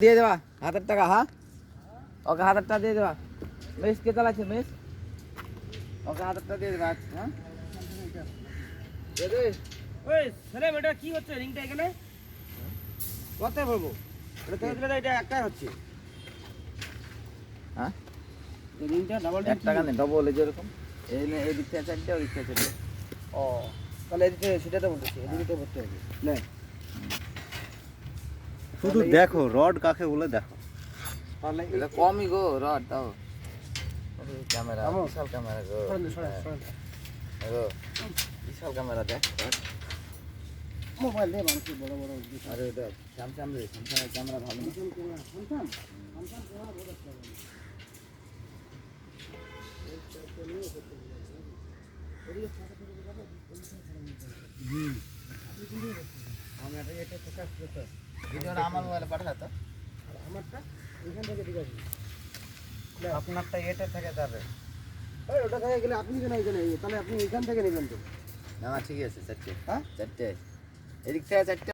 দিয়ে দেবা 1000 টাকা। হ্যাঁ, ওকে 1000 টাকা দিয়ে দেবা। মেস কে চালাচ্ছে মেস? ওকে 1000 টাকা দিয়ে দেবা। হ্যাঁ দে দে। ওই ছেলে এটা কি হচ্ছে রিংটা এখানে? কত বলবো? এটা তো এটা একটাই হচ্ছে। হ্যাঁ, এই রিংটা ডাবল 1 টাকা নেই, ডবল এই যেরকম। এই নে, এই দিক থেকে 4টে, ওই দিক থেকে 4টে। ও তাহলে এদিকে সেটা তো বলতেছি এদিকে তো ভরতে হবে না। শুধু দেখো রড কাকে বলে দেখো। তাহলে এটা কমই গো রড দাও। আরে ক্যামেরা, আমো। বিশাল ক্যামেরা গো। সরেন। গো বিশাল ক্যামেরা দেখ। মোবাইল দিয়ে মানুষের বড় বড় আরে দেখ স্যামসাং রে, স্যামসাং ক্যামেরা ভালো না। ভিডিওটা আমার মোবাইলে পাঠা তো। আমারটা এখান থেকে ঠিক আছে। আপনারটা এটা থেকে যাবে। ওই ওটা থেকে গেলে আপনি কেন এখানে তাহলে আপনি এখান থেকে নেবেন তো। না ঠিক আছে 4টে। হ্যাঁ 4টে এদিক থেকে 4টে।